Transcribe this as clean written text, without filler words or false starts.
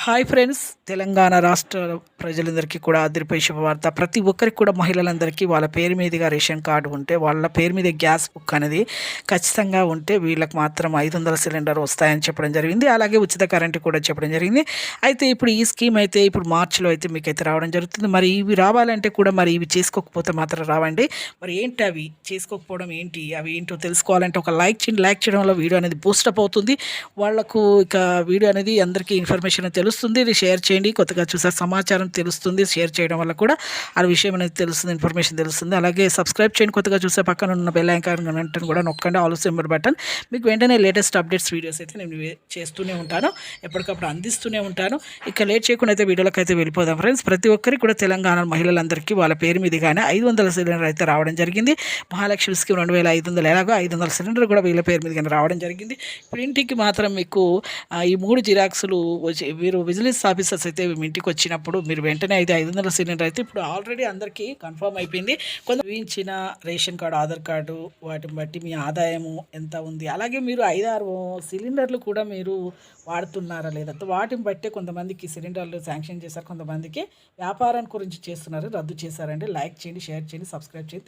Hi friends, Telangana రాష్ట్ర ప్రజలందరికీ కూడా అదిరిపోయే శుభవార్త. ప్రతి ఒక్కరికి కూడా మహిళలందరికీ వాళ్ళ పేరు మీదుగా రేషన్ కార్డు ఉంటే, వాళ్ళ పేరు మీద గ్యాస్ బుక్ అనేది ఖచ్చితంగా ఉంటే వీళ్ళకి మాత్రం 500 సిలిండర్ వస్తాయని చెప్పడం జరిగింది. అలాగే ఉచిత కరెంటు కూడా చెప్పడం జరిగింది. అయితే ఇప్పుడు ఈ స్కీమ్ అయితే ఇప్పుడు మార్చిలో అయితే మీకైతే రావడం జరుగుతుంది. మరి ఇవి రావాలంటే కూడా మరి ఇవి చేసుకోకపోతే మాత్రం రావండి. మరి ఏంటి అవి చేసుకోకపోవడం ఏంటి, అవి ఏంటో తెలుసుకోవాలంటే ఒక లైక్ చేయండి. లైక్ చేయడం వల్ల వీడియో అనేది బూస్టప్ అవుతుంది. వాళ్ళకు ఇక వీడియో అనేది అందరికీ ఇన్ఫర్మేషన్ తెలుస్తుంది. ఇది షేర్ చేయండి. కొత్తగా చూసే సమాచారం తెలుస్తుంది. షేర్ చేయడం వల్ల కూడా ఆ విషయం అనేది తెలుస్తుంది, ఇన్ఫర్మేషన్ తెలుస్తుంది. అలాగే సబ్స్క్రైబ్ చేయండి. కొత్తగా చూసే పక్కన ఉన్న బెల్ ఐకాన్ వెంటనే కూడా నొక్కండి, ఆల్ సింబల్ బటన్. మీకు వెంటనే లేటెస్ట్ అప్డేట్స్ వీడియోస్ అయితే నేను చేస్తూనే ఉంటాను, ఎప్పటికప్పుడు అందిస్తూనే ఉంటాను. ఇక లేట్ చేయకుండా అయితే వీడియోలోకి అయితే వెళ్ళిపోదాం ఫ్రెండ్స్. ప్రతి ఒక్కరికి కూడా తెలంగాణ మహిళలందరికీ వాళ్ళ పేరు మీదుగానే 500 సిలిండర్ అయితే రావడం జరిగింది. మహాలక్ష్మి స్కీమ్ 2500 ఎలాగో 500 సిలిండర్ కూడా వీళ్ళ పేరు మీదుగానే రావడం జరిగింది. ఇప్పుడు ఇంటికి మాత్రం మీకు ఈ 3 జిరాక్సులు మీరు విజిలెన్స్ ఆఫీసర్స్ అయితే మీ ఇంటికి వచ్చినప్పుడు మీరు వెంటనే అయితే 500 సిలిండర్ అయితే ఇప్పుడు ఆల్రెడీ అందరికీ కన్ఫర్మ్ అయిపోయింది. కొంత చూపించిన రేషన్ కార్డు, ఆధార్ కార్డు వాటిని బట్టి మీ ఆదాయము ఎంత ఉంది, అలాగే మీరు 5-6 సిలిండర్లు కూడా మీరు వాడుతున్నారా లేదా, వాటిని బట్టే కొంతమందికి సిలిండర్లు శాంక్షన్ చేశారు, కొంతమందికి వ్యాపారం గురించి చేస్తున్నారు, రద్దు చేశారండి. లైక్ చేయండి, షేర్ చేయండి, సబ్స్క్రైబ్ చేయండి.